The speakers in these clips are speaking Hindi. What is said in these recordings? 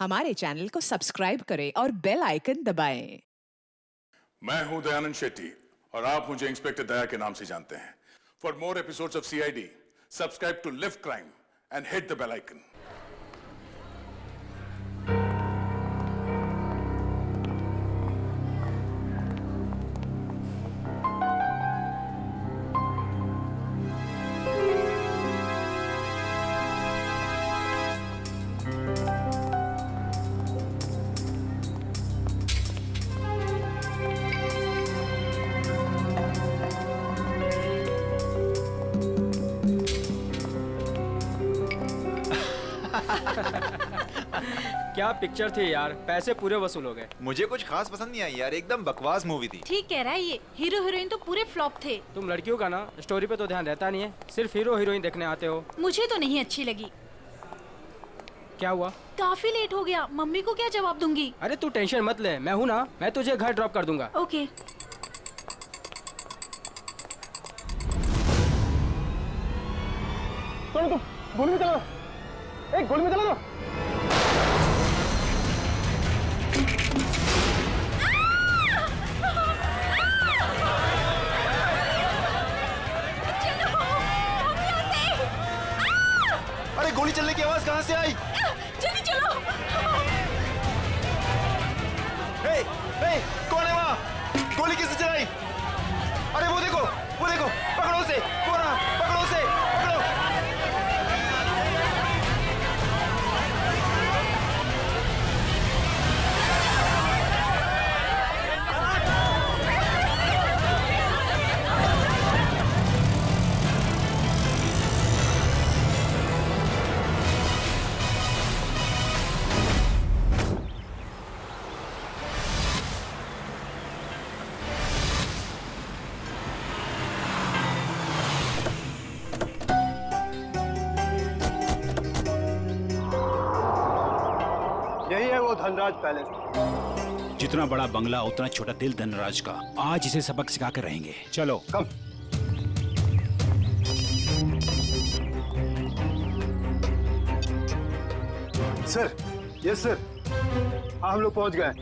हमारे चैनल को सब्सक्राइब करें और बेल आइकन दबाएं। मैं हूं दयानंद शेट्टी और आप मुझे इंस्पेक्टर दया के नाम से जानते हैं। For more episodes of CID, subscribe to Live Crime and hit the bell icon. क्या पिक्चर थी यार, पैसे पूरे वसूल हो गए। मुझे कुछ खास पसंद नहीं आई यार, एकदम बकवास मूवी थी। ठीक कह रहा है ये, हीरो हीरोइन तो पूरे फ्लॉप थे। तुम लड़कियों का ना स्टोरी पे तो ध्यान रहता नहीं है, सिर्फ हीरो हीरोइन देखने आते हो। मुझे तो नहीं अच्छी लगी। क्या हुआ? काफी लेट हो गया, मम्मी को क्या जवाब दूंगी? अरे तू टेंशन मत ले, मैं हूँ ना, मैं तुझे घर ड्रॉप कर दूंगा। ओके। गोली में चला दो, एक गोली में चला दो। अरे गोली चलने की आवाज कहाँ से आई? जल्दी चलो। हे, कौन है वहाँ? गोली किसने चलाई? अरे वो देखो, पकड़ो उसे, पकड़ो उसे, पकड़ो। यही है वो धनराज पैलेस। जितना बड़ा बंगला उतना छोटा दिल धनराज का। आज इसे सबक सिखा कर रहेंगे। चलो कम। Sir, yes sir. हाँ, हम लोग पहुंच गए।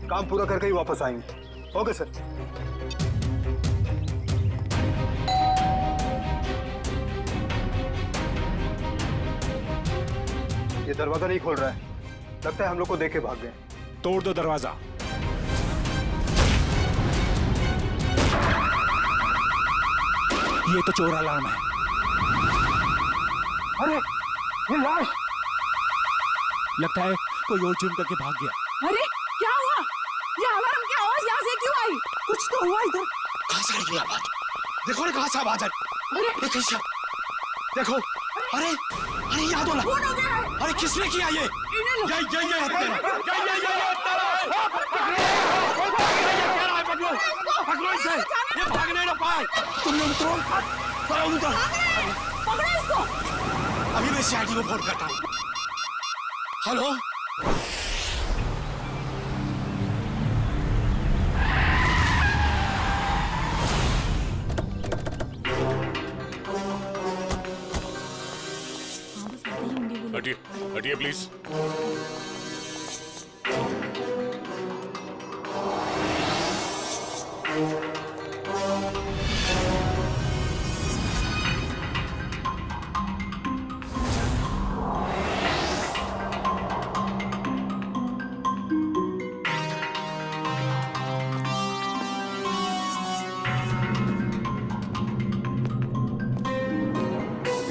काम पूरा करके ही वापस आएंगे। Okay sir. ये दरवाजा नहीं खोल रहा है, लगता है हम लोग को देख के भाग गए। तोड़ दो दरवाजा। ये तो चोर अलार्म है। अरे ये लाश! लगता है कोई और जुर्म करके भाग गया। अरे क्या हुआ? ये अलार्म की आवाज यहाँ से क्यों आई? कुछ तो हुआ इधर। कहाँ से आई ये आवाज? देखो ना कहाँ से आवाज आई। देखो, अरे याद हो रहा। अरे किसने किया ये? पकड़ो इसे, ये भागने ना पाए। तुम लोग उतरो, पकड़ो इसको। अभी मैं सीआईडी को फोन करता हूँ। हेलो, हटिए प्लीज।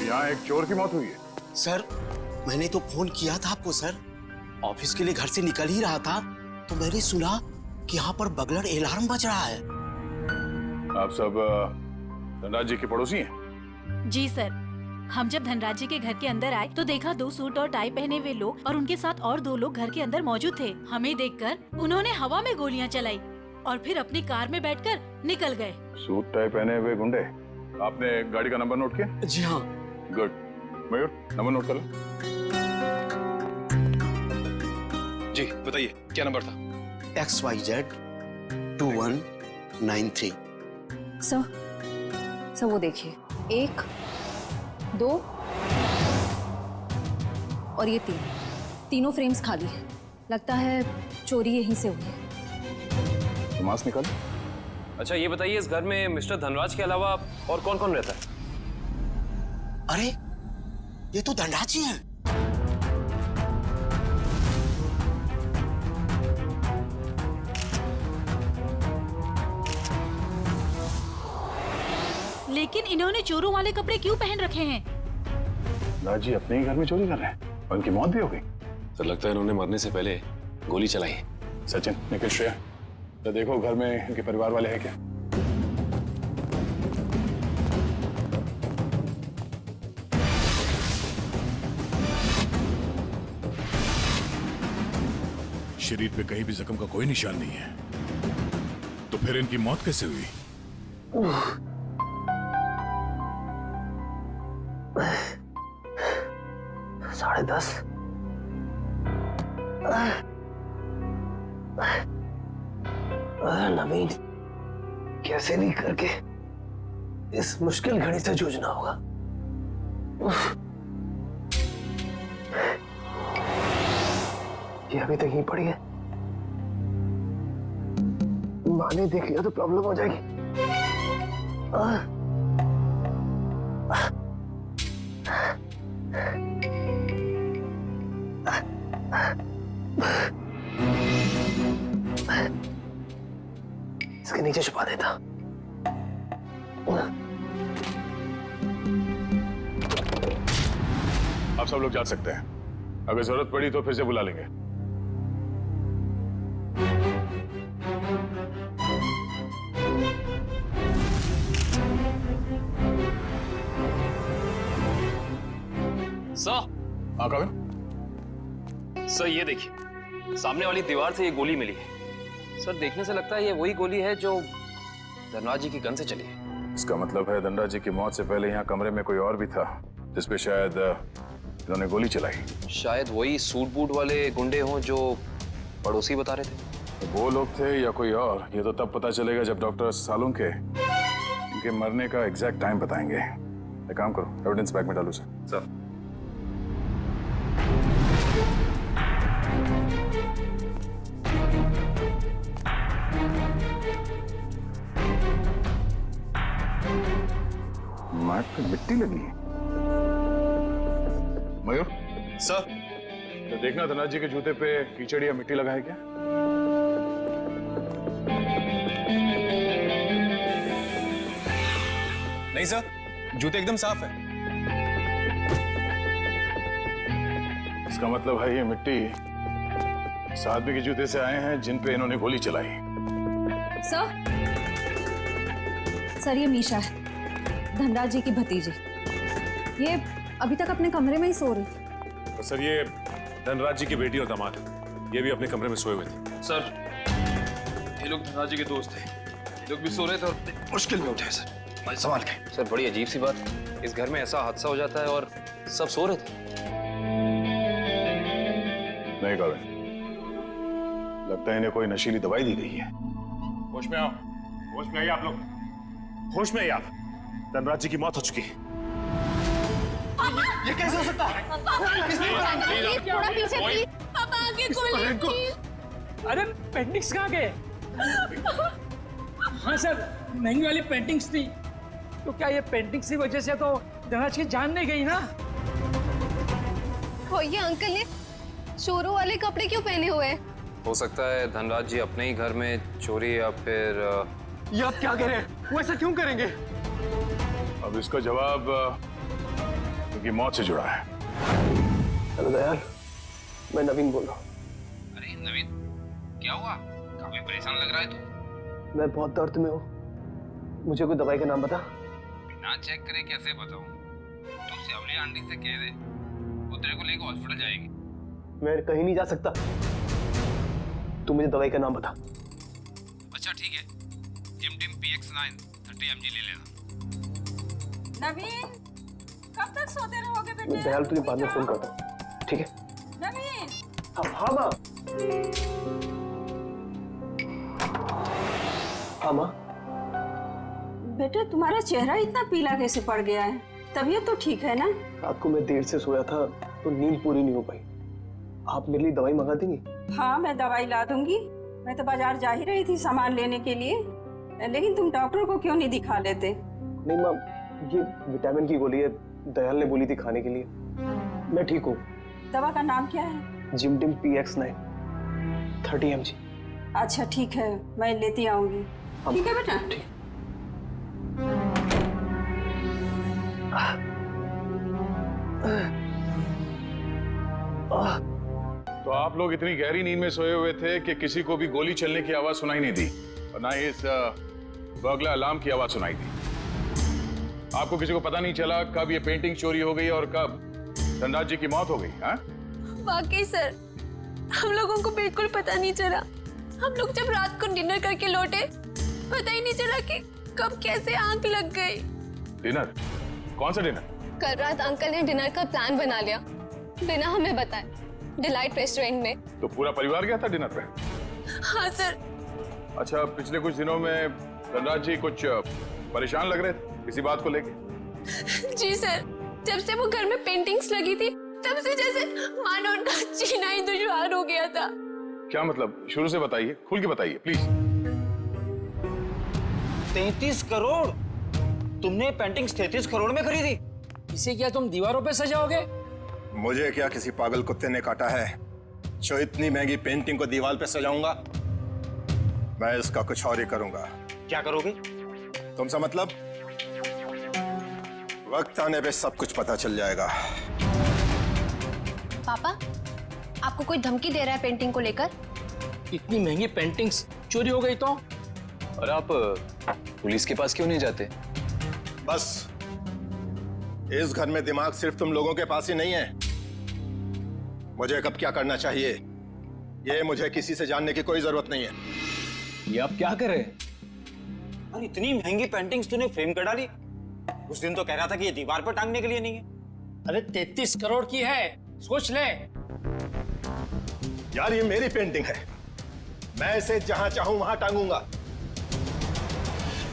यहाँ एक चोर की मौत हुई है। सर मैंने तो फोन किया था आपको सर। ऑफिस के लिए घर से निकल ही रहा था तो मैंने सुना कि यहाँ पर बगलर अलार्म बज रहा है। आप सब धनराज जी के पड़ोसी हैं? जी सर, हम जब धनराज जी के घर के अंदर आए तो देखा 2 सूट और टाई पहने हुए लोग और उनके साथ और 2 लोग घर के अंदर मौजूद थे। हमें देखकर उन्होंने हवा में गोलियां चलाई और फिर अपनी कार में बैठकर निकल गए। सूट टाई पहने हुए गुंडे। आपने गाड़ी का नंबर नोट किया? जी हाँ। गुड। मयूर, नंबर नोट कर लो। जी बताइए क्या नंबर था? XYZ 2193। सर वो देखिए, 1 2 और ये 3। तीनों फ्रेम्स खाली है। लगता है चोरी यहीं से हुई है। तो मास्क निकाल। अच्छा ये बताइए, इस घर में मिस्टर धनराज के अलावा और कौन कौन रहता है? अरे ये तो धनराज जी हैं। लेकिन इन्होंने चोरों वाले कपड़े क्यों पहन रखे हैं? धनराज जी अपने ही घर में चोरी कर रहे हैं और उनकी मौत भी हो गई। तो लगता है इन्होंने मरने से पहले गोली चलाई है। सचिन, निखिल, श्रेया, तो देखो घर में इनके परिवार वाले हैं क्या? शरीर पे कहीं भी जख्म का कोई निशान नहीं है, तो फिर इनकी मौत कैसे हुई? 10:30। नवीन, कैसे भी करके इस मुश्किल घड़ी से जूझना होगा। ये अभी तक यहीं पड़ी है। माँ ने देख लिया तो प्रॉब्लम हो जाएगी। इसके नीचे छुपा देता। आप सब लोग जा सकते हैं। अगर जरूरत पड़ी तो फिर से बुला लेंगे। सर। हाँ कविन? सर ये देखिए, सामने वाली दीवार से ये गोली मिली है। सर देखने से लगता है ये वही गोली है जो धनराज जी की गन से चली है। इसका मतलब है धनराज जी की मौत से पहले यहाँ कमरे में कोई और भी था जिसपे शायद इन्होंने गोली चलाई। शायद वही सूट बूट वाले गुंडे हों जो पड़ोसी बता रहे थे। वो लोग थे या कोई और, ये तो तब पता चलेगा जब डॉक्टर सालों के इनके मरने का एग्जैक्ट टाइम बताएंगे। एक काम करो, एविडेंस बैग में डालो सर। मैट पे मिट्टी लगी है। मयूर सर, तो देखना धनराज जी के जूते पे कीचड़ या मिट्टी लगा है क्या? नहीं सर, जूते एकदम साफ है। इसका मतलब है ये मिट्टी इस आदमी के जूते से आए हैं जिन पे इन्होंने गोली चलाई। सर ये मीशा है, धनराज जी की भतीजी। ये अभी तक अपने कमरे में ही सो रही थी। तो सर ये धनराज जी की बेटी और दामाद है, ये भी अपने कमरे में सोए हुए थे। सर ये लोग धनराज जी के दोस्त थे, ये लोग भी सो रहे थे और मुश्किल में उठे सर। मैं संभाल के। सर बड़ी अजीब सी बात, इस घर में ऐसा हादसा हो जाता है और सब सो रहे थे। नहीं कविन, लगता है इन्हें कोई नशीली दवाई दी गई है। होश में आओ, होश में आइए आप लोग, होश में आइए आप। धनराज जी की मौत हो चुकी है। ये कैसे हो सकता है? थोड़ा पीछे प्लीज। पापा आगे गोली। अरे पेंटिंग्स कहाँ गए? हाँ सर, महंगी वाली पेंटिंग्स थी। तो क्या ये पेंटिंग्स की वजह से तो धनराज की जान नहीं गई ना? ये अंकल ने चोरों वाले कपड़े क्यों पहने हुए हैं? हो सकता है धनराज जी अपने ही घर में चोरी या फिर ये आप क्या कह रहे हैं? वो ऐसा क्यों करेंगे? अब इसका जवाब उनकी मौत से जुड़ा है। हेलो दयाल, मैं नवीन बोल रहा हूँ। अरे नवीन, क्या हुआ? काफी परेशान लग रहा है तू। मैं बहुत दर्द में हूँ, मुझे कोई दवाई का नाम बता। बिना चेक करे कैसे बताऊं? तू सेवली आंटी से कह दे, वो तेरे को लेकर हॉस्पिटल जाएगी। मैं कहीं नहीं जा सकता, तू मुझे दवाई का नाम बता। अच्छा ठीक है, जिम टिम PX9 30 mg ले लेना। नवीन, कब तक सोते रहोगे बेटे? मैं दयाल तुझे बाद में फोन करता हूँ, ठीक है? नवीन। हाँ माँ। हाँ माँ। बेटा तुम्हारा चेहरा इतना पीला कैसे पड़ गया है? तबीयत तो ठीक है ना? रात को मैं देर से सोया था तो नींद पूरी नहीं हो पाई, आप मेरे लिए दवाई मंगा देंगी? हाँ, मैं दवाई ला दूंगी। मैं तो बाजार जा ही रही थी सामान लेने के लिए, लेकिन तुम डॉक्टर को क्यों नहीं दिखा लेते? नहीं माँ, ये विटामिन की गोली है, दयाल ने बोली थी खाने के लिए। मैं ठीक हूँ। दवा का नाम क्या है? जिमटिम PX9 30 mg। अच्छा ठीक है, मैं लेती आऊंगी। ठीक है बेटा। तो आप लोग इतनी गहरी नींद में सोए हुए थे कि किसी को भी गोली चलने की आवाज सुनाई नहीं दी और ना ही इस बर्गलर अलार्म की आवाज सुनाई दी। आपको किसी को पता नहीं चला कब ये पेंटिंग चोरी हो गई और कब धनराज जी की मौत हो गई? हाँ, वाकई सर, हम लोगों को बिल्कुल पता नहीं चला। हम लोग जब रात को डिनर करके लौटे, पता ही नहीं चला कि कब कैसे आंख लग गई। डिनर? कौन सा डिनर? कल रात अंकल ने डिनर का प्लान बना लिया बिना हमें बताए, डिलाइट रेस्टोरेंट में। तो पूरा परिवार गया था डिनर पे? हाँ सर। अच्छा, पिछले कुछ दिनों में धनराज जी कुछ परेशान लग रहे थे किसी बात को लेके? जी सर, जब से वो घर में पेंटिंग्स लगी थी तब से जैसे मानो उनका जीना ही दुश्वार हो गया था। क्या मतलब? शुरू से बताइए, खुल के बताइए प्लीज। 33 करोड़? तुमने पेंटिंग्स 33 करोड़ में खरीदी? इसे क्या तुम दीवारों पे सजाओगे? मुझे क्या किसी पागल कुत्ते ने काटा है जो इतनी महंगी पेंटिंग को दीवार पे सजाऊंगा? मैं इसका कुछ और ही करूंगा। क्या करोगे? तुमसे मतलब? वक्त आने पे सब कुछ पता चल जाएगा। पापा, आपको कोई धमकी दे रहा है पेंटिंग को लेकर? इतनी महंगी पेंटिंग्स चोरी हो गई तो? और आप पुलिस के पास क्यों नहीं जाते? बस, इस घर में दिमाग सिर्फ तुम लोगों के पास ही नहीं है। मुझे कब क्या करना चाहिए ये मुझे किसी से जानने की कोई जरूरत नहीं है। ये आप क्या कर रहे हैं? अरे इतनी महंगी पेंटिंग्स तूने फ्रेम कर डाली। उस दिन तो कह रहा था कि ये दीवार पर टांगने के लिए नहीं है। अरे 33 करोड़ की है, सोच ले। यार ये मेरी पेंटिंग है, मैं इसे जहां चाहूं वहां टांगूंगा।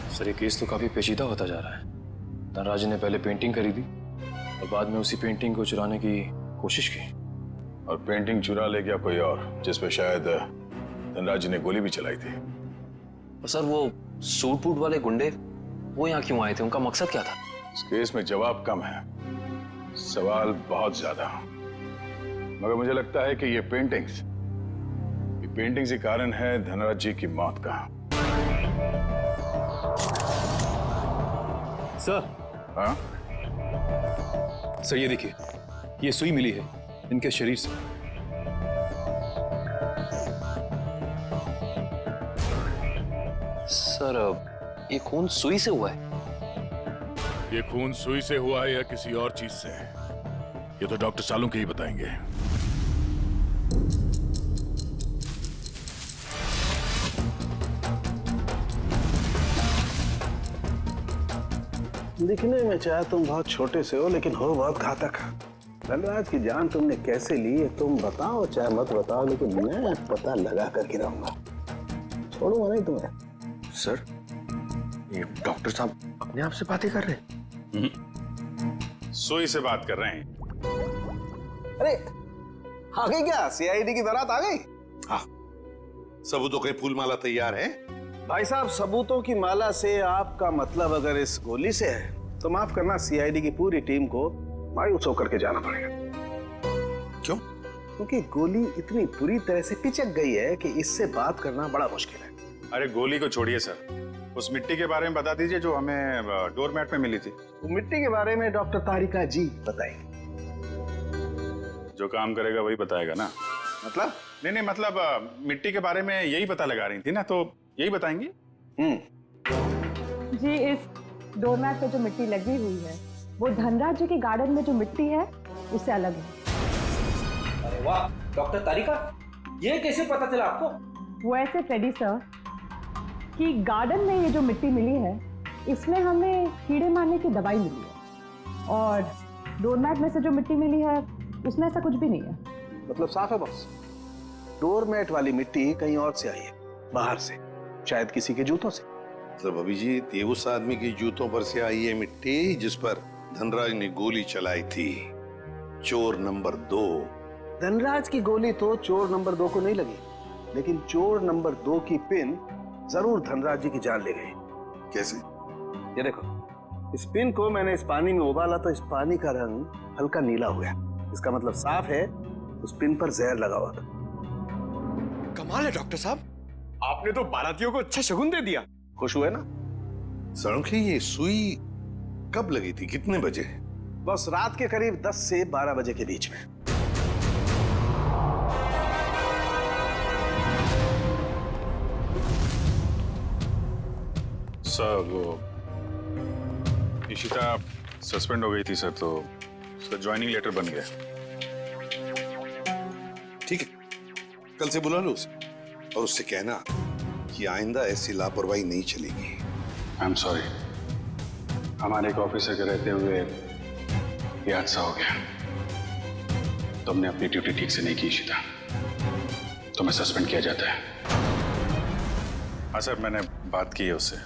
सर, ये केस तो काफी पेचीदा होता जा रहा है। धनराज ने पहले पेंटिंग खरीदी और बाद में उसी पेंटिंग को चुराने की कोशिश की। और पेंटिंग चुरा ले गया कोई और, जिसपे शायद धनराज जी ने गोली भी चलाई थी। और सर, वो सूट बूट वाले गुंडे वो यहाँ क्यों आए थे? उनका मकसद क्या था? इस केस में जवाब कम है, सवाल बहुत ज्यादा। मगर मुझे लगता है कि ये पेंटिंग्स ही कारण है धनराज जी की मौत का। सर। हाँ? सर, ये देखिए, ये सुई मिली है इनके शरीर से। सर, ये खून सुई से हुआ है? ये खून सुई से हुआ है या किसी और चीज से, ये तो डॉक्टर सालुंके ही बताएंगे। दिखने में चाहे तुम बहुत छोटे से हो, लेकिन हो बहुत घातक। धनराज की जान तुमने कैसे ली है तुम बताओ चाहे मत बताओ, लेकिन मैं पता लगा कर गिराऊंगा, छोड़ूंगा नहीं तुम्हें। सर, ये डॉक्टर साहब अपने आप से बातें कर रहे हैं? सुई से बात कर रहे हैं। अरे आ गई क्या? CID की बारात आ गई? हाँ, सबूतों के फूल माला तैयार है। भाई साहब, सबूतों की माला से आपका मतलब अगर इस गोली से है तो माफ करना, CID की पूरी टीम को मायूस होकर के जाना पड़ेगा। क्यों? क्योंकि गोली इतनी बुरी तरह से पिचक गई है कि इससे बात करना बड़ा मुश्किल है। अरे गोली को छोड़िए सर, उस मिट्टी के बारे में बता दीजिए जो हमें डोरमैट में मिली थी। वो मिट्टी के बारे में डॉक्टर तारिका जी बताएंगे। जो काम करेगा वही बताएगा ना? मतलब नहीं, मतलब मिट्टी के बारे में यही पता लगा रही थी ना, तो यही बताएंगे। जी, इस डोरमैट पे जो मिट्टी लगी हुई है वो धनराज जी के गार्डन में जो मिट्टी है उससे अलग है। अरे वाह, डॉक्टर तारिका, ये कैसे पता चला आपको? वो ऐसे फ्रेडी सर कि गार्डन में ये जो मिट्टी मिली है इसमें हमें कीड़े मारने की दवाई मिली है, और डोरमैट में से जो मिट्टी मिली है उसमें ऐसा कुछ भी नहीं है। मतलब साफ है बॉस, डोरमैट वाली मिट्टी कहीं और से आई है, बाहर से, शायद किसी के जूतों से। मतलब अभिजीत, ये उस आदमी की जूतों पर से आई है मिट्टी जिस पर धनराज ने गोली चलाई थी। चोर नंबर 2 धनराज की गोली तो चोर नंबर 2 को नहीं लगी, लेकिन चोर नंबर 2 की पिन जरूर धनराज जी की जान ले गई। कैसे? ये देखो, इस पिन को मैंने इस पानी में उबाला तो इस पानी का रंग हल्का नीला हो गया। इसका मतलब साफ है उस पिन पर जहर लगा हुआ था। कमाल है डॉक्टर साहब, आपने तो बारातियों को अच्छा शगुन दे दिया। खुश हुए ना? सड़क ये सुई कब लगी थी, कितने बजे? बस रात के करीब 10 से 12 बजे के बीच में। सर वो इशिता सस्पेंड हो गई थी सर, तो उसका ज्वाइनिंग लेटर बन गया। ठीक है, कल से बुला लो उसे और उससे कहना कि आइंदा ऐसी लापरवाही नहीं चलेगी। आई एम सॉरी, हमारे एक ऑफिसर के रहते हुए ये हादसा हो गया। तुमने अपनी ड्यूटी ठीक से नहीं की इशिता, तुम्हें सस्पेंड किया जाता है। हाँ सर, मैंने बात की है उससे,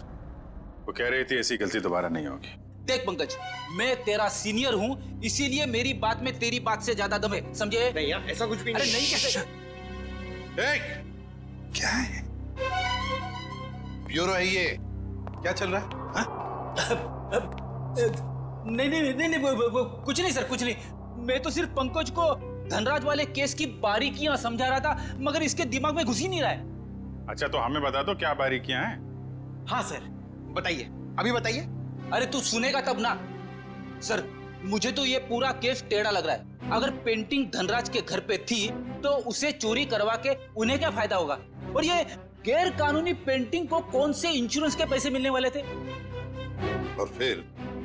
वो कह रही थी ऐसी गलती दोबारा नहीं होगी। देख पंकज, मैं तेरा सीनियर हूँ, इसीलिए मेरी बात में तेरी बात से ज्यादा दम है, समझे? नहीं यार, ऐसा कुछ भी अरे नहीं कैसे? क्या है? ब्यूरो है ये, क्या चल रहा है? नहीं, कुछ नहीं सर, कुछ नहीं। मैं तो सिर्फ पंकज को धनराज वाले केस की बारीकियां समझा रहा था, मगर इसके दिमाग में घुस ही नहीं रहा है। अच्छा, तो हमें बता दो क्या बारीकियां हैं। हाँ सर, बताइए, अभी बताइए। अरे तू सुनेगा तब ना। सर, मुझे तो ये पूरा केस टेढ़ा लग रहा है। अगर पेंटिंग धनराज के घर पे थी तो उसे चोरी करवा के उन्हें क्या फायदा होगा? और ये गैर कानूनी पेंटिंग को कौन से इंश्योरेंस के पैसे मिलने वाले थे? और फिर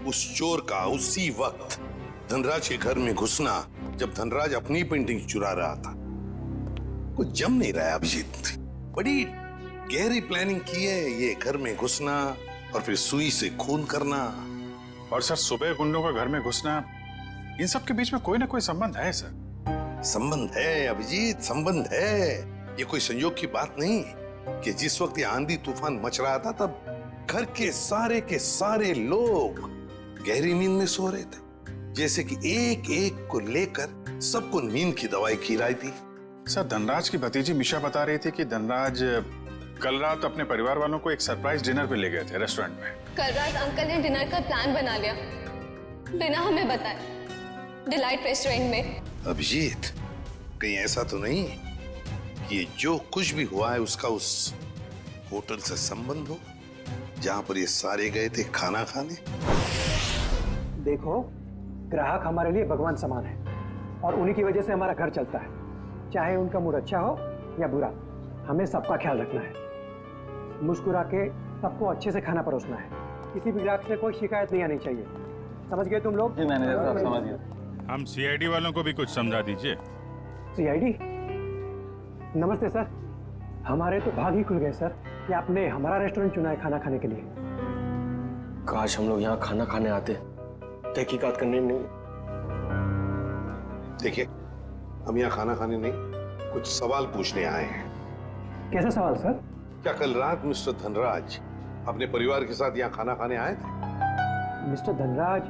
उस चोर का उसी वक्त धनराज के घर में घुसना, जब धनराज अपनी पेंटिंग चुरा रहा था। कुछ जम नहीं रहा है अभिजीत, बड़ी गहरी प्लानिंग की है ये घर में घुसना और फिर सुई से खून करना। और सर, सुबह गुंडों का घर में घुसना, इन सब के बीच में कोई ना कोई संबंध है सर। संबंध है अभिजीत, संबंध है। ये कोई संयोग की बात नहीं कि जिस वक्त ये आंधी तूफान मच रहा था तब घर के सारे लोग गहरी नींद में सो रहे थे, जैसे कि एक एक को लेकर सबको नींद की दवाई खिलाई थी। सर, धनराज की भतीजी मिशा बता रही थी कि धनराज कल रात अपने परिवार वालों को एक सरप्राइज डिनर पे ले गए थे रेस्टोरेंट में। कल रात अंकल ने डिनर का प्लान बना लिया बिना हमें बताए, डिलाइट रेस्टोरेंट में। अभिजीत, कहीं ऐसा तो नहीं कि ये जो कुछ भी हुआ है उसका उस होटल से संबंध हो जहां पर ये सारे गए थे खाना खाने? देखो, ग्राहक हमारे लिए भगवान समान है और उन्हीं की वजह से हमारा घर चलता है। चाहे उनका मूड अच्छा हो या बुरा, हमें सबका ख्याल रखना है। मुस्कुरा के सबको अच्छे से खाना परोसना है। किसी भी ग्राहक से कोई शिकायत नहीं आनी चाहिए। समझ गए तुम लोग? जी मैनेजर साहब, समझ गया। हम सीआईडी वालों को भी कुछ समझा दीजिए। सीआईडी? नमस्ते सर, हमारे तो भाग ही खुल गए सर कि आपने हमारा रेस्टोरेंट चुना है खाना खाने के लिए। काश हम लोग यहाँ खाना खाने आते, तहकीकात करने नहीं। देखिए, हम यहाँ खाना खाने नहीं, कुछ सवाल पूछने आए हैं। कैसा सवाल सर? क्या कल रात मिस्टर धनराज अपने परिवार के साथ यहाँ खाना खाने आए थे? मिस्टर धनराज,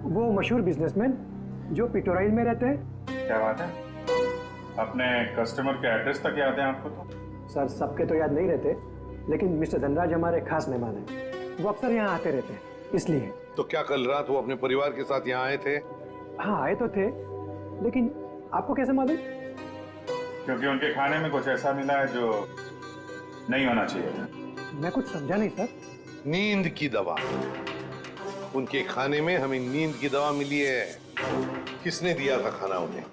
वो मशहूर बिजनेसमैन जो पिटोराइल में रहते हैं। क्या बात है, अपने कस्टमर के एड्रेस तक याद है आपको? तो सर, सबके तो याद नहीं रहते, लेकिन मिस्टर धनराज हमारे खास मेहमान हैं। वो अक्सर यहाँ आते रहते हैं, इसलिए। तो क्या कल रात वो अपने परिवार के साथ यहाँ आए थे? हाँ, आए तो थे, लेकिन आपको कैसे मालूम? क्योंकि उनके खाने में कुछ ऐसा मिला है जो नहीं होना चाहिए। मैं कुछ समझा नहीं सर। नींद की दवा। उनके खाने में हमें नींद की दवा मिली है। किसने दिया था खाना उन्हें?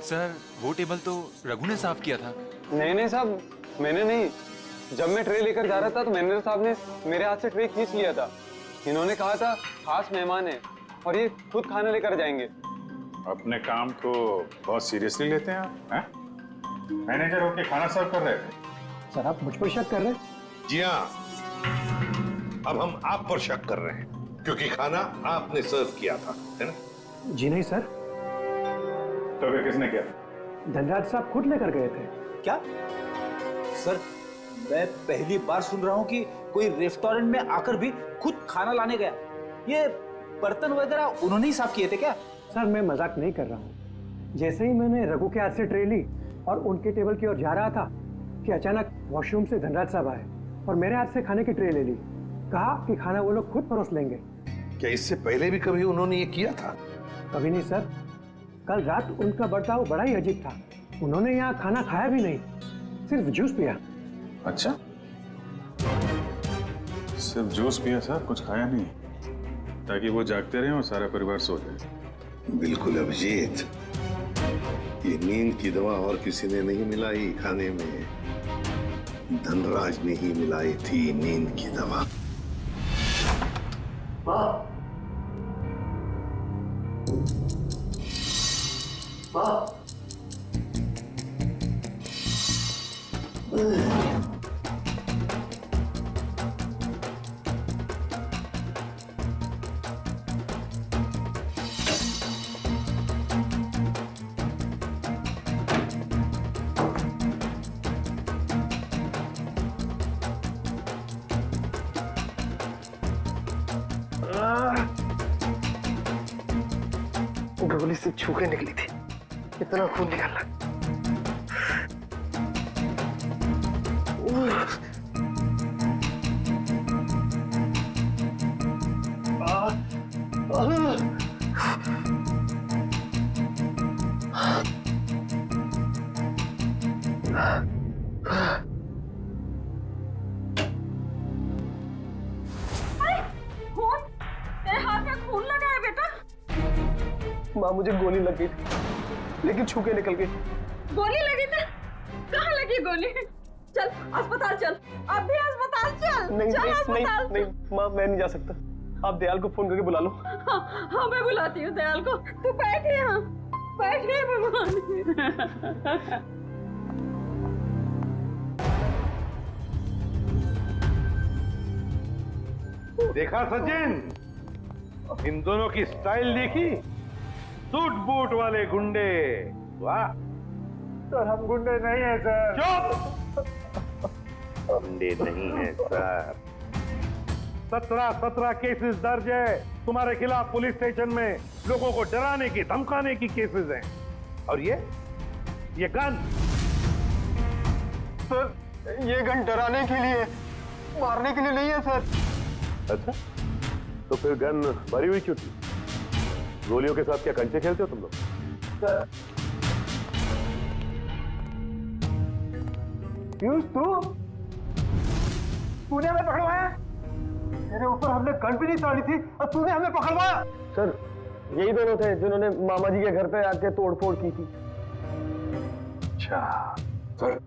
सर, वो टेबल तो रघु ने साफ किया था। नहीं साहब, मैंने नहीं। जब मैं ट्रे लेकर जा रहा था तो मैनेजर साहब ने मेरे हाथ से ट्रे खींच लिया था। इन्होंने कहा था खास मेहमान है और ये खुद खाना लेकर जाएंगे। अपने काम को बहुत सीरियसली लेते हैं आप, हैं? मैनेजर होके खाना सर्व कर रहे थे। सर, आप मुझ पर शक कर रहे हैं? जी हाँ, अब हम आप पर शक कर रहे हैं क्योंकि खाना आपने सर्व किया था, है ना? जी नहीं सर। तो फिर किसने किया? धनराज साहब खुद लेकर गए थे। क्या? सर, मैं पहली बार सुन रहा हूँ कि कोई रेस्टोरेंट में आकर भी खुद खाना लाने गया। ये बर्तन वगैरह उन्होंने ही साफ किए थे क्या? सर, मैं मजाक नहीं कर रहा हूँ। जैसे ही मैंने रघु के हाथ से ट्रे ली और उनके टेबल की ओर जा रहा था कि अचानक वॉशरूम से धनराज साहब आए और मेरे हाथ से खाने की ट्रे ले ली। कहा कि खाना वो लोग खुद परोस लेंगे। क्या इससे पहले भी कभी उन्होंने ये किया था? कभी नहीं सर। कल रात उनका बर्ताव बड़ा ही अजीब था। उन्होंने यहाँ खाना खाया भी नहीं, सिर्फ जूस पिया। अच्छा, सिर्फ जूस पिया सर, कुछ खाया नहीं, ताकि वो जागते रहें और सारा परिवार सो जाए। बिल्कुल अभिजीत, ये नींद की दवा और किसी ने नहीं मिलाई खाने में, धनराज ने ही मिलाई थी नींद की दवा। माँ, माँ, गोली से छू के निकली थी, इतना खून निकलना। माँ, मुझे गोली लग गई थी, लेकिन छू के निकल गई। गोली लगी थी? कहाँ लगी गोली? चल अस्पताल चल, अब भी अस्पताल चल। नहीं चल नहीं अस्पताल। नहीं माँ, मैं नहीं जा सकता। आप दयाल को फोन करके बुला लो। हाँ मैं बुलाती हूँ दयाल को। तू बैठ यहाँ, बैठ भगवान। देखा सचिन, इन दोनों की स्टाइल देखी? सूट बूट वाले गुंडे। वाह सर, हम गुंडे नहीं हैं सर। चुप! गुंडे नहीं है सर। 17 केसेस दर्ज है तुम्हारे खिलाफ पुलिस स्टेशन में। लोगों को डराने की धमकाने की केसेस हैं। और ये गन? सर, ये गन डराने के लिए, मारने के लिए नहीं है सर। अच्छा, तो फिर गन भरी हुई क्यों थी? गोलियों के साथ क्या कंचे खेलते हो तुम लोग? सर, तूने हमें पकड़वाया? तेरे ऊपर हमने गन भी नहीं ताड़ी थी और तूने हमें पकड़वाया? सर, यही दोनों थे जिन्होंने मामा जी के घर पे आके तोड़फोड़ की थी। अच्छा सर,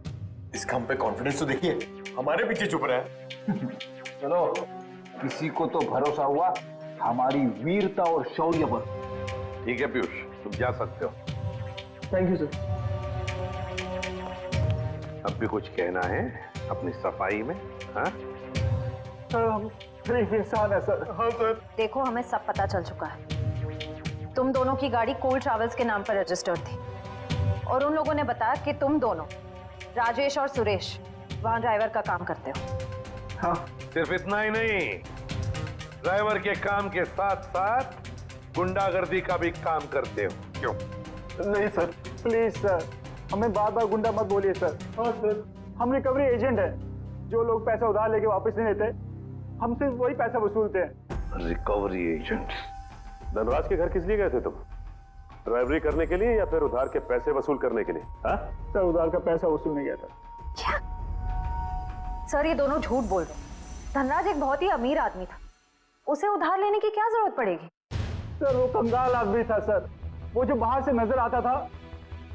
इसका हम पे कॉन्फिडेंस तो देखिए, हमारे पीछे चुप रहा है। चलो, किसी को तो भरोसा हुआ हमारी वीरता और शौर्य पर। ठीक है पीयूष, तुम जा सकते हो। Thank you sir. अब भी कुछ कहना है अपनी सफाई में? हाँ सर, हम गरीब इंसान है सर। हाँ सर। देखो, हमें सब पता चल चुका है। तुम दोनों की गाड़ी कोल ट्रैवल्स के नाम पर रजिस्टर्ड थी और उन लोगों ने बताया कि तुम दोनों, राजेश और सुरेश, वहां ड्राइवर का काम करते हो। हाँ। सिर्फ इतना ही नहीं, ड्राइवर के काम के साथ साथ गुंडागर्दी का भी काम करते हो। क्यों? नहीं सर, प्लीज सर, हमें बार बार गुंडा मत बोलिए सर। हाँ सर, हम रिकवरी एजेंट है। जो लोग पैसा उधार लेके वापस नहीं देते, हम सिर्फ वही पैसा वसूलते हैं। Recovery agent? धनराज के घर किस लिए गए थे तुम? ड्राइवरी करने के लिए या फिर उधार के पैसे वसूल करने के लिए? हाँ सर, उधार का पैसा वसूलने गया था। क्या? सर, ये दोनों झूठ बोल रहे हैं। धनराज एक बहुत ही अमीर आदमी था, उसे उधार लेने की क्या जरूरत पड़ेगी? सर, वो कंगाल आदमी था सर। वो जो बाहर से नजर आता था,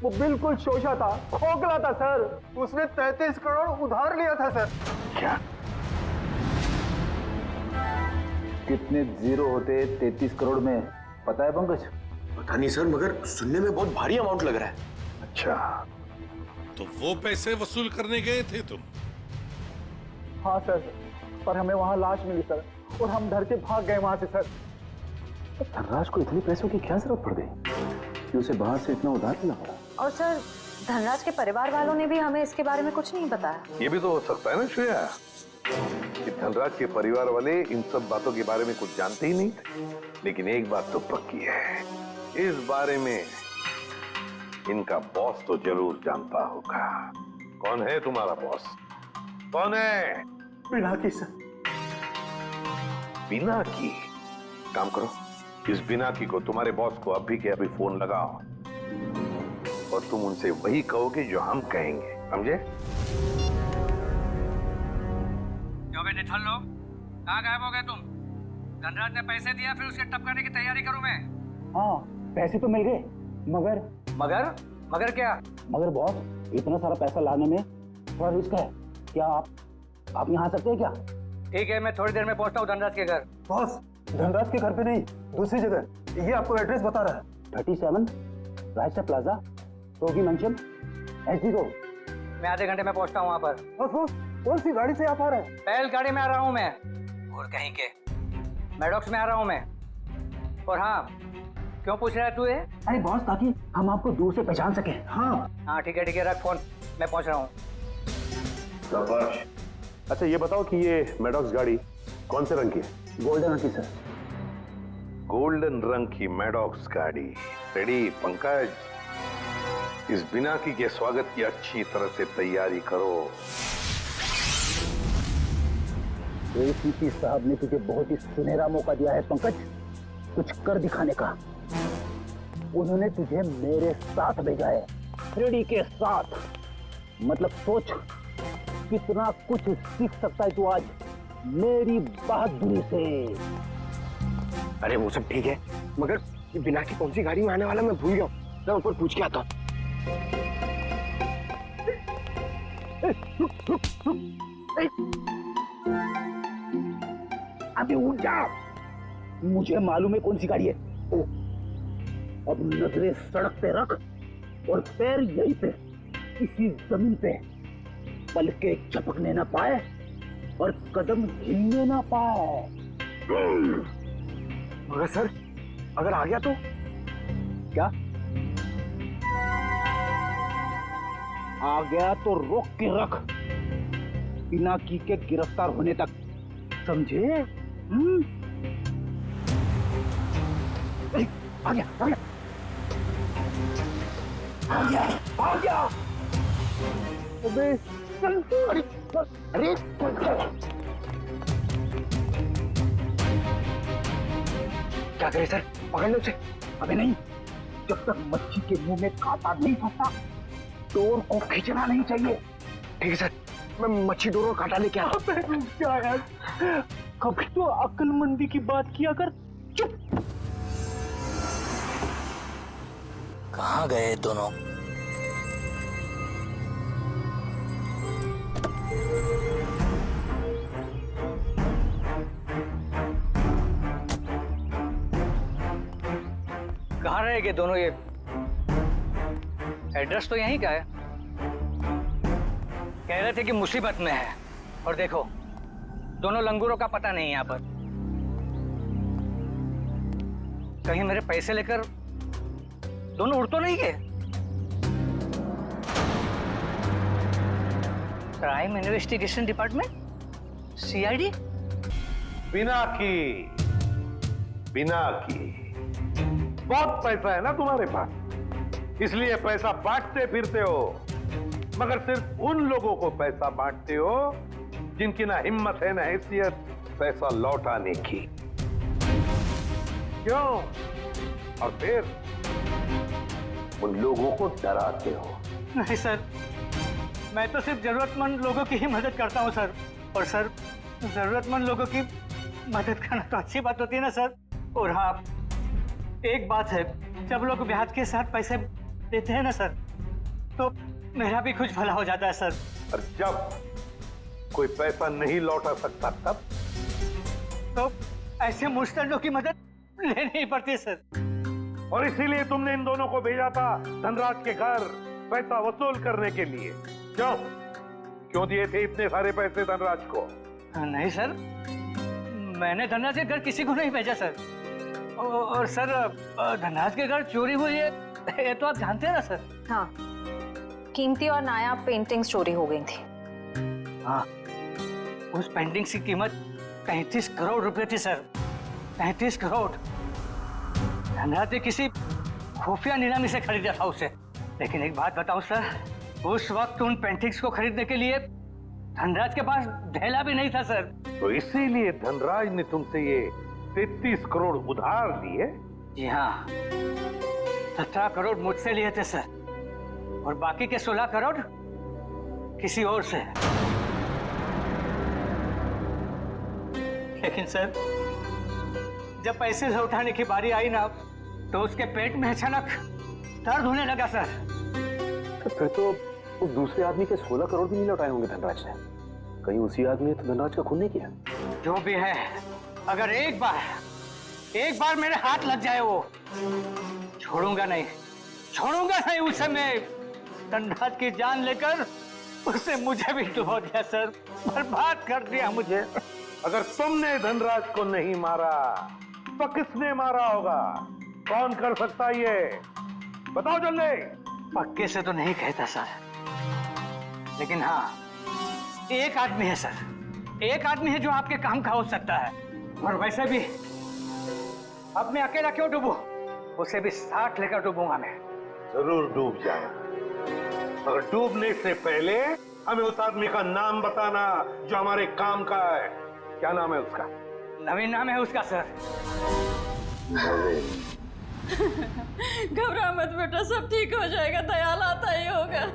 वो बिल्कुल शोषा था, खोखला था सर। उसने 33 करोड़ उधार लिया था सर। क्या? कितने जीरो होते 33 करोड़ में, पता है पंकज? पता नहीं सर, मगर सुनने में बहुत भारी अमाउंट लग रहा है। अच्छा, तो वो पैसे वसूल करने गए थे तुम? हाँ सर, पर हमें वहां लाश मिली सर और हम डर के भाग गए वहां से सर। धनराज को इतने पैसों की क्या जरूरत पड़ गई कि उसे बाहर से इतना उधार लेना पड़ा? और सर, धनराज के परिवार वालों ने भी हमें इसके बारे में कुछ नहीं बताया। ये भी तो हो सकता है ना श्रेया, कि धनराज के परिवार वाले इन सब बातों के बारे में कुछ जानते ही नहीं थे। लेकिन एक बात तो पक्की है, इस बारे में इनका बॉस तो जरूर जानता होगा। कौन है तुम्हारा बॉस? कौन है? पिनाकी सर। पिनाकी? काम करो, इस पिनाकी को तुम्हारे बॉस को अभी के अभी फोन लगाओ और तुम उनसे वही कहोगे जो हम कहेंगे, समझे? क्यों बे निठल्लो, कहाँ गायब हो गए तुम? धनराज ने पैसे दिया, फिर उसके टपकाने की तैयारी करूं मैं। हाँ, पैसे तो मिल गए, मगर मगर क्या? मगर बॉस, इतना सारा पैसा लाने में थोड़ा रिस्क है। क्या आप यहाँ आ सकते हैं क्या? ठीक है, मैं थोड़ी देर में पहुंचता हूँ धनराज के घर। बॉस, धनराज के घर पे नहीं, दूसरी जगह। ये आपको एड्रेस बता रहा है। 37 रायसा प्लाजा, रोगी मंचन, एसडी रोड। मैं आधे घंटे में पहुंचता हूँ वहाँ पर। बॉस, कौन सी गाड़ी से आप आ रहे हैं? बैल गाड़ी में आ रहा हूँ मैं। और कहीं के मैडॉक्स में आ रहा हूँ मैं। और हाँ, क्यों पूछ रहा है तू ये? अरे बॉस, ताकि हम आपको दूर से पहचान सके। हाँ ठीक है, रख फोन, मैं पहुंच रहा हूँ। अच्छा ये बताओ कि ये मैडॉक्स गाड़ी कौन से रंग की है? गोल्डन रंग की सर। गोल्डन रंग की मैडॉक्स गाड़ी रेडी। पंकज, इस बिनाकी के स्वागत की अच्छी तरह से तैयारी करो। एसीपी साहब ने तुझे बहुत ही सुनहरा मौका दिया है पंकज, कुछ कर दिखाने का। उन्होंने तुझे मेरे साथ भेजा है, रेडी के साथ। मतलब सोच कितना कुछ सीख सकता है तू आज मेरी बहादुरी से। अरे वो सब ठीक है, मगर बिना की कौन सी गाड़ी में आने वाला मैं भूल गया। मैं ऊपर पूछ के आता हूँ। अभी उठ जा, मुझे मालूम है कौन सी गाड़ी है। अब नजरें सड़क पे रख और पैर यहीं पे इसी जमीन पे, पलके झपकने ना पाए और कदम हिलने ना पाए। मगर सर, अगर आ गया तो? क्या आ गया तो रोक के रख, पिनाकी के गिरफ्तार होने तक, समझे? आ गया आ गया आ गया आ गया। अबे चल, अरे क्या करे सर, पकड़ लो उसे। अबे नहीं, जब तक मच्छी के मुंह में कांटा नहीं फंसता डोर को खींचना नहीं चाहिए। ठीक है सर, मैं मच्छी डोर और कांटा लेके आता हूं। क्या यार, कभी तो अक्लमंदी की बात किया कर। चुप। कहाँ गए दोनों? कहाँ रहेंगे दोनों? ये एड्रेस तो यहीं का है। कह रहे थे कि मुसीबत में है, और देखो दोनों लंगूरों का पता नहीं है यहाँ पर। कहीं मेरे पैसे लेकर दोनों उड़ तो नहीं गए? Crime investigation department, CID. बिनाकी, बहुत पैसा है ना तुम्हारे पास, इसलिए पैसा बांटते फिरते हो, मगर सिर्फ उन लोगों को पैसा बांटते हो जिनकी ना हिम्मत है ना हैसियत पैसा लौटाने की। क्यों? और फिर उन लोगों को डराते हो। नहीं सर, मैं तो सिर्फ जरूरतमंद लोगों की ही मदद करता हूँ सर। और सर, जरूरतमंद लोगों की मदद करना तो अच्छी बात होती है ना सर। और हाँ, एक बात है, जब लोग ब्याज के साथ पैसे देते हैं ना सर, तो मेरा भी कुछ भला हो जाता है सर। और जब कोई पैसा नहीं लौटा सकता तब? तो ऐसे मुश्तलों की मदद लेनी ही पड़ती है सर। और इसीलिए तुमने इन दोनों को भेजा था धनराज के घर पैसा वसूल करने के लिए। क्यों दिए थे इतने सारे पैसे धनराज को? नहीं सर, मैंने धनराज के घर किसी को नहीं भेजा सर। और सर, धनराज के घर चोरी हुई है ये तो आप जानते हैं ना सर। हाँ, कीमती और नायाब पेंटिंग्स चोरी हो गई थी। हाँ, उस पेंटिंग्स की कीमत 35 करोड़ रुपए थी सर। 35 करोड़। धनराज ने किसी खुफिया नीलामी से खरीदा था उसे। लेकिन एक बात बताऊं सर, उस वक्त उन पेंटिंग्स को खरीदने के लिए धनराज के पास ढेला भी नहीं था सर। तो इसीलिए धनराज ने तुमसे ये 33 करोड़ उधार लिए? जी हाँ, 17 करोड़ मुझसे लिए थे सर, और बाकी के 16 करोड़ किसी और से। लेकिन सर, जब पैसे लौटाने की बारी आई ना, तो उसके पेट में अचानक दर्द होने लगा सर। तो फिर तो उस दूसरे आदमी के 16 करोड़ भी नहीं लौटाए होंगे धनराज ने। कहीं उसी आदमी ने तो धनराज का खून नहीं किया? जो भी है, अगर एक बार मेरे हाथ लग जाए, वो छोड़ूंगा नहीं उसे। मैं धनराज की जान लेकर उसने मुझे भी डुबो दिया सर, बर्बाद कर दिया मुझे। अगर तुमने धनराज को नहीं मारा तो किसने मारा होगा? कौन कर सकता ये? बताओ जल्दी। पक्के से तो नहीं कहता सर, लेकिन हाँ, एक आदमी है सर, एक आदमी है जो आपके काम का हो सकता है। और वैसे भी अब मैं अकेला क्यों डूबूं? उसे भी साथ लेकर डूबूंगा मैं। जरूर डूब जाए, मगर डूबने से पहले हमें उस आदमी का नाम बताना जो हमारे काम का है। क्या नाम है उसका? नवीन नाम है उसका सर। घबरा मत बेटा, सब ठीक हो जाएगा, दयाल आता ही होगा।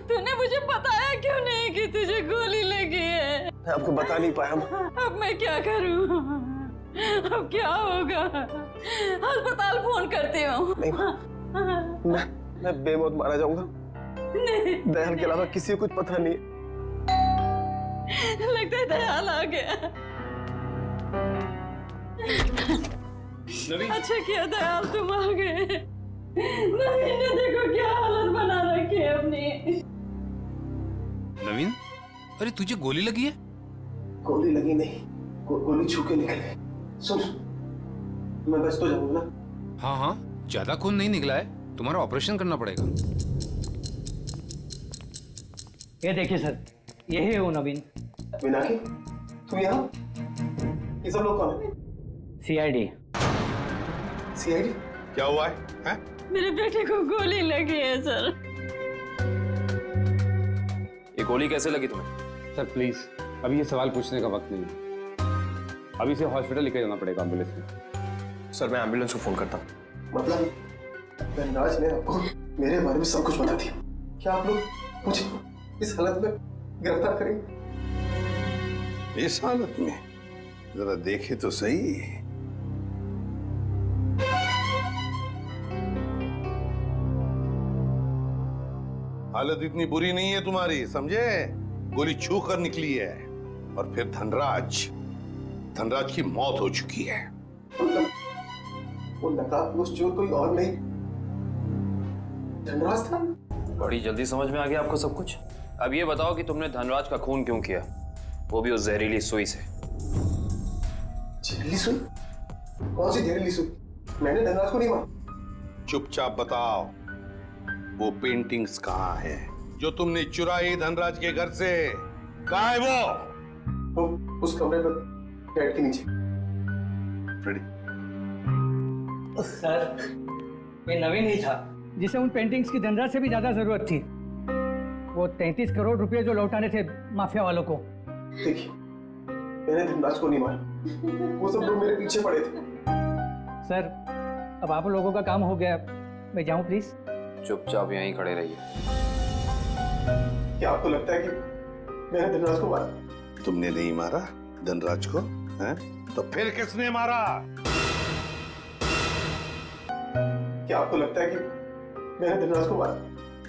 तूने मुझे बताया क्यों नहीं कि तुझे गोली लगी है? आपको बता नहीं पाया। अब मैं क्या करूं? अब क्या होगा? अस्पताल फोन करती हूँ। मैं बेमौत मारा जाऊंगा। नहीं, दयाल के अलावा किसी को कुछ पता नहीं। लगता है दयाल आ गया। अच्छा किया दयाल तुम आ गए। नवीन ने देखो क्या हालत बना रखी है अपनी। नवीन, अरे तुझे गोली लगी है? गोली लगी नहीं, गोली छू के निकली। सुन, मैं बस तो जाऊंगा ना। हाँ हाँ, ज्यादा खून नहीं निकला है, तुम्हारा ऑपरेशन करना पड़ेगा। ये देखिए सर, यही है वो नवीन। मीनाक्षी, तुम यहाँ? ये सब लोग कौन है? सीआईडी। सीआईडी? क्या हुआ है? मेरे बेटे को गोली लगी है सर। ये गोली कैसे लगी तुम्हें? सर प्लीज, अभी ये सवाल पूछने का वक्त नहीं है। अभी इसे हॉस्पिटल लेकर जाना पड़ेगा एम्बुलेंस में। सर मैं एम्बुलेंस को फोन करता हूँ। मतलब धनराज ने आपको मेरे बारे में सब कुछ बता दिया। क्या आप लोग मुझे इस हालत में गिरफ्तार करेंगे? इस हालत में जरा देखे तो सही। हालत इतनी बुरी नहीं है तुम्हारी, समझे? गोली छू कर निकली है, और फिर धनराज की मौत हो चुकी है। वो नकाबपोश चोर कोई और नहीं, धनराज था। बड़ी जल्दी समझ में आ गया आपको सब कुछ। अब ये बताओ कि तुमने धनराज का खून क्यों किया, वो भी उस जहरीली सुई से। जहरीली सुई? कौन सी जहरीली सुई? मैंने धनराज को नहीं मारा। चुपचाप बताओ, वो पेंटिंग्स कहाँ है जो तुमने चुराई धनराज के घर से? कहाँ है वो उस कमरे पर बेड के नीचे। सर, ये नवीन ही था जिसे उन पेंटिंग्स की धनराज से भी ज्यादा जरूरत थी। वो 33 करोड़ रुपए जो लौटाने थे माफिया वालों को। देखिए, मैंने धनराज को नहीं मारा, वो सब लोग मेरे पीछे पड़े थे। सर, अब आप लोगों का काम हो गया, मैं जाऊं प्लीज? चुपचाप यहीं खड़े रहिए। क्या आपको लगता है कि मैंने धनराज को मारा? तुमने नहीं मारा धनराज को, हैं? तो फिर किसने मारा? क्या आपको लगता है कि मैंने धनराज को मारा?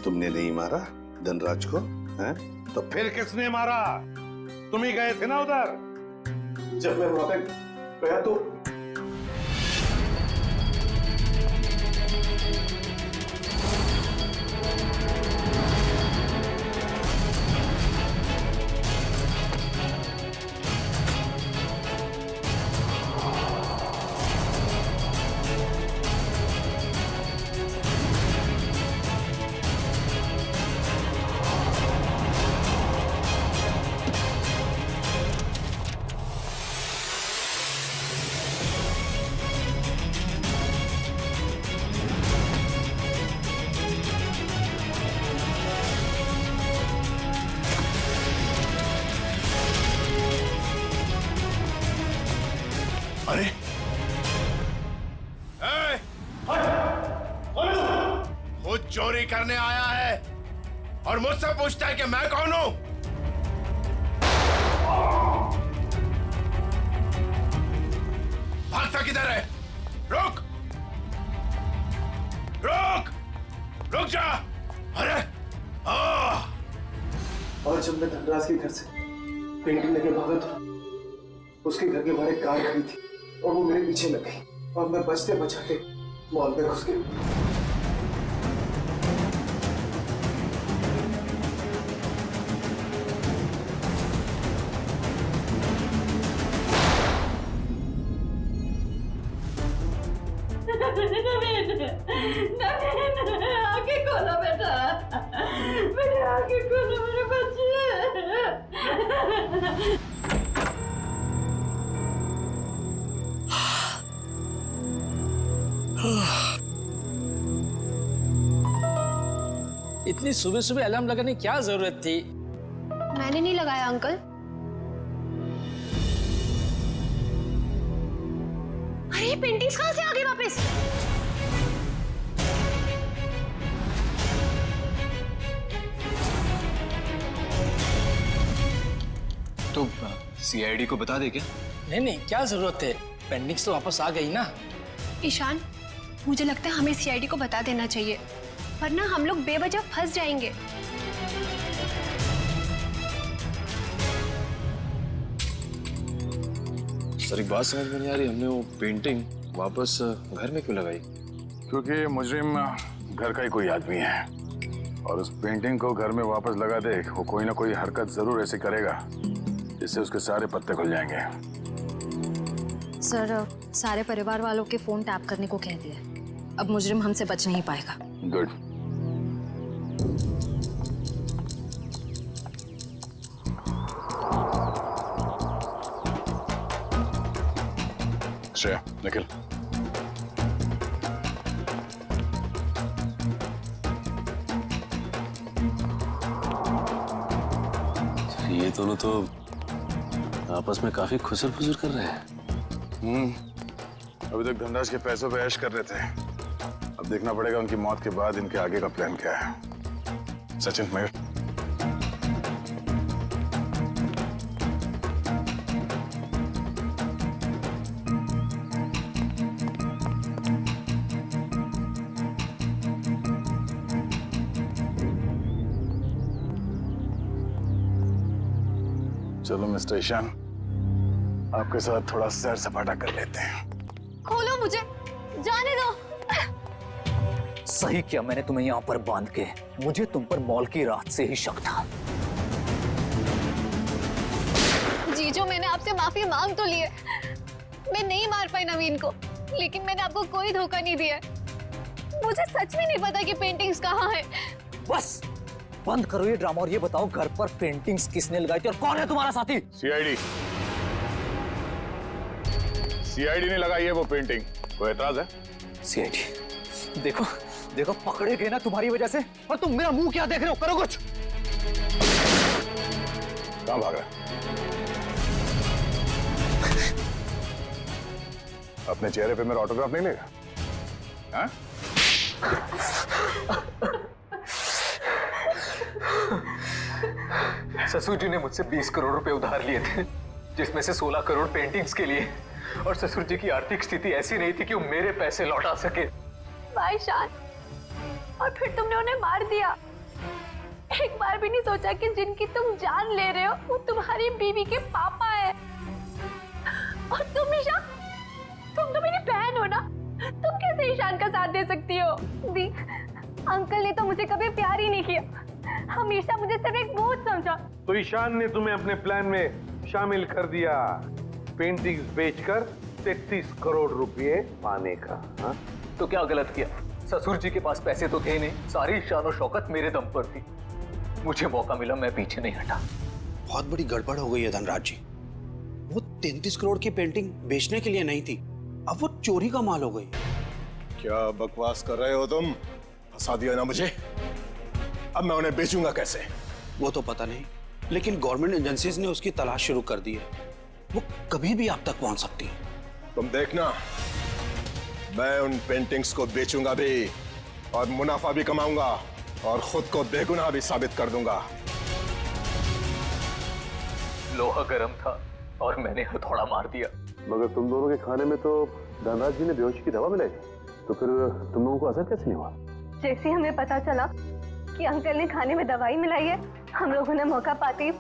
तुमने नहीं मारा धनराज को, हैं? तो फिर किसने मारा? तुम ही गए थे ना उधर। जब मैं वहां पे गया तो अरे खुद चोरी करने आया है और मुझसे पूछता है कि मैं कौन हूं? भागता किधर है? रुक रुक रुक जा। अरे और जब मैं धनराज के घर से पेंटिंग लेके भागा तो उसके घर के बाहर एक कार खड़ी थी और वो मेरे पीछे लग गई और मैं बचते बचाते मॉल में घुस गया। आगे खोलो बेटा, मेरे आगे खोलो मेरे बच्चे। इतनी सुबह सुबह अलार्म लगाने की क्या जरूरत थी? मैंने नहीं लगाया अंकल। अरे ये पेंटिंग्स कहाँ से आ गई वापस? तो सीआईडी को बता दे क्या? नहीं नहीं, क्या जरूरत है, पेंडिंग्स तो वापस आ गई ना। ईशान, मुझे लगता है हमें सीआईडी को बता देना चाहिए, वरना हम लोग बेवजह फंस जाएंगे। सर एक बात समझ में नहीं आ रही, हमने वो पेंटिंग वापस घर में क्यों लगाई? क्योंकि मुजरिम घर का ही कोई आदमी है और उस पेंटिंग को घर में वापस लगा दे, वो कोई ना कोई हरकत जरूर ऐसी करेगा जिससे उसके सारे पत्ते खुल जाएंगे। सर, सारे परिवार वालों के फोन टैप करने को कह दिया, अब मुजरिम हमसे बच नहीं पाएगा। गुड। श्रेया, निखिल, ये दोनों तो आपस में काफी खुसर फुसर कर रहे हैं। अभी तक धनराज के पैसों पे ऐश कर रहे थे, अब देखना पड़ेगा उनकी मौत के बाद इनके आगे का प्लान क्या है। सचिन, मयूर, चलो मिस्टर ईशान, आपके साथ थोड़ा सैर सपाटा कर लेते हैं। खोलो मुझे, जाने दो। सही किया मैंने तुम्हें यहाँ पर बांध के, मुझे तुम पर मॉल की रात से ही शक था। जीजो, मैंने आपसे माफी मांग तो ली है, मैं नहीं मार पाई नवीन को, लेकिन मैंने आपको कोई धोखा नहीं दिया। मुझे सच में नहीं पता कि पेंटिंग्स कहाँ है। बस बंद करो ये ड्रामा और ये बताओ घर पर पेंटिंग्स किसने लगाई थी और कौन है तुम्हारा साथी? सीआईडी। सीआईडी ने लगाई है वो पेंटिंग, कोई एतराज है? सीआईडी, देखो देखो पकड़े गए ना तुम्हारी वजह से, और तुम मेरा मुंह क्या देख रहे हो? करो कुछ। कहाँ भाग रहा है? अपने चेहरे पे मेरा ऑटोग्राफ नहीं लेगा? हाँ? ससुर जी ने मुझसे 20 करोड़ रुपए उधार लिए थे, जिसमें से 16 करोड़ पेंटिंग्स के लिए, और ससुर जी की आर्थिक स्थिति ऐसी नहीं थी कि वो मेरे पैसे लौटा सके। भाई शान, और फिर तुमने उन्हें मार दिया। एक बार भी नहीं सोचा कि जिनकी तुम जान ले रहे हो वो तुम्हारी बीवी के पापा है। और तुम ईशान, तुम तो मेरी बहन हो ना, तुम कैसे ईशान का साथ दे सकती हो? दी, अंकल ने तो मुझे कभी प्यार ही नहीं किया, हमेशा मुझे सिर्फ एक बोझ समझा। तो ईशान ने तुम्हें अपने प्लान में शामिल कर दिया, पेंटिंग्स बेचकर 33 करोड़ रुपए पाने का। हा? तो क्या गलत किया? ससुर जी के पास पैसे तो थे नहीं, सारी शान और शौकत मेरे दम पर थी। मुझे मौका मिला, मैं पीछे नहीं हटा। बहुत बड़ी गड़बड़ हो गई है धनराज जी। वो 33 करोड़ की पेंटिंग बेचने के लिए नहीं थी, अब वो चोरी का माल हो गई। क्या बकवास कर रहे हो तुम? फंसा दिया ना मुझे, अब मैं उन्हें बेचूंगा कैसे? वो तो पता नहीं, लेकिन गवर्नमेंट एजेंसीज ने उसकी तलाश शुरू कर दी है। वो कभी भी आप तक पहुंच सकती है। तुम देखना, मैं उन पेंटिंग्स को बेचूंगा भी और मुनाफा भी कमाऊंगा और खुद को बेगुनाह भी साबित कर दूंगा। लोहा गर्म था और मैंने हथौड़ा मार दिया। मगर तुम दोनों के खाने में तो धनराज जी ने बेहोशी की दवा मिलाई, तो फिर तुम लोगों को असर कैसे नहीं हुआ? जैसे हमें पता चला कि अंकल ने खाने में दवाई मिलाई है, हम लोगों ने मौका पाते ही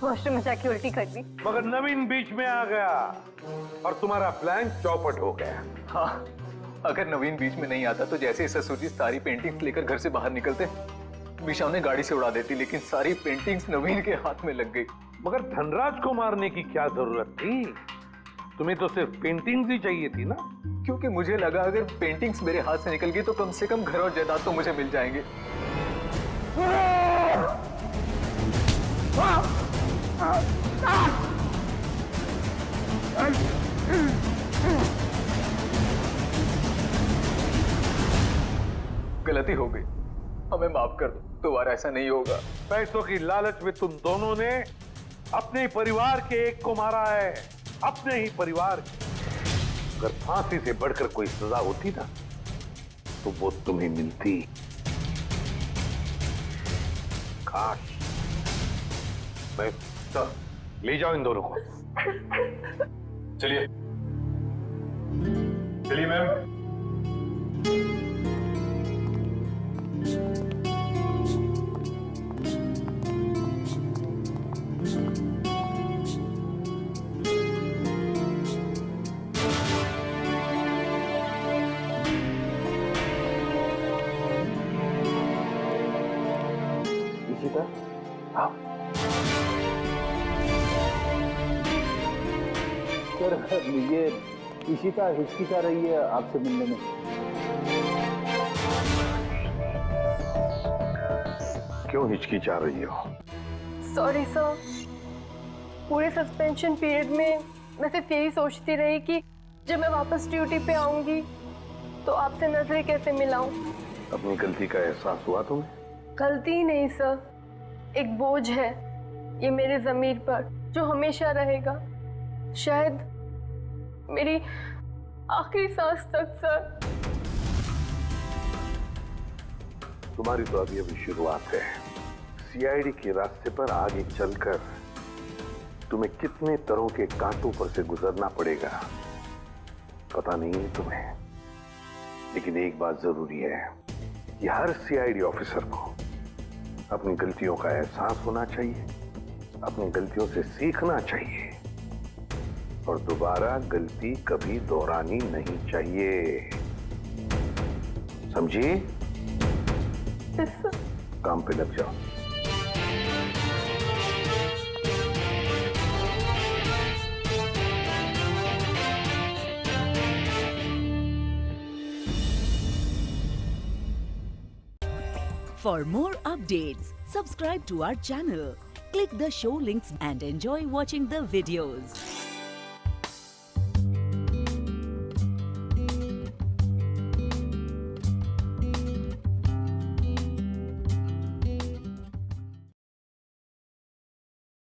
वॉशरूम में जाके उल्टी कर दी। मगर नवीन बीच में आ गया और तुम्हारा प्लान चौपट हो गया। हाँ, अगर नवीन बीच में नहीं आता तो जैसे ही ससुर जी सारी पेंटिंग्स लेकर घर से बाहर निकलते, मीशा उन्हें गाड़ी से उड़ा देती, लेकिन सारी पेंटिंग्स नवीन के हाथ में लग गई। मगर धनराज को मारने की क्या जरूरत थी? तुम्हें तो सिर्फ पेंटिंग्स ही चाहिए थी ना? क्योंकि मुझे लगा अगर पेंटिंग्स मेरे हाथ से निकल गई तो कम से कम घर और जायदाद तो मुझे मिल जाएंगे। गलती हो गई, हमें माफ कर दो, दोबारा ऐसा नहीं होगा। पैसों की लालच में तुम दोनों ने अपने ही परिवार के एक को मारा है, अपने ही परिवार के। अगर फांसी से बढ़कर कोई सजा होती ना तो वो तुम्हें मिलती। काश। मैं ले जाओ इन दोनों को। चलिए चलिए मैम। सर, ये इशिता हिचकिचा रही है आपसे मिलने में। क्यों हिचकिचा रही हो? सॉरी सर, पूरे सस्पेंशन पीरियड में मैं सिर्फ यही सोचती रही कि जब मैं वापस ड्यूटी पे आऊंगी तो आपसे नजरें कैसे मिलाऊं। अपनी गलती का एहसास हुआ तुम्हें? गलती नहीं सर, एक बोझ है ये मेरे ज़मीर पर जो हमेशा रहेगा, शायद मेरी आखिरी सांस तक सर। तुम्हारी तो अभी अभी शुरुआत है। सीआईडी के रास्ते पर आगे चलकर तुम्हें कितने तरह के कांटों पर से गुजरना पड़ेगा पता नहीं है तुम्हें, लेकिन एक बात जरूरी है कि हर सीआईडी ऑफिसर को अपनी गलतियों का एहसास होना चाहिए, अपनी गलतियों से सीखना चाहिए और दोबारा गलती कभी दोहरानी नहीं चाहिए। समझी? काम पे लग जाओ। For more updates, subscribe to our channel, click the show links and enjoy watching the videos.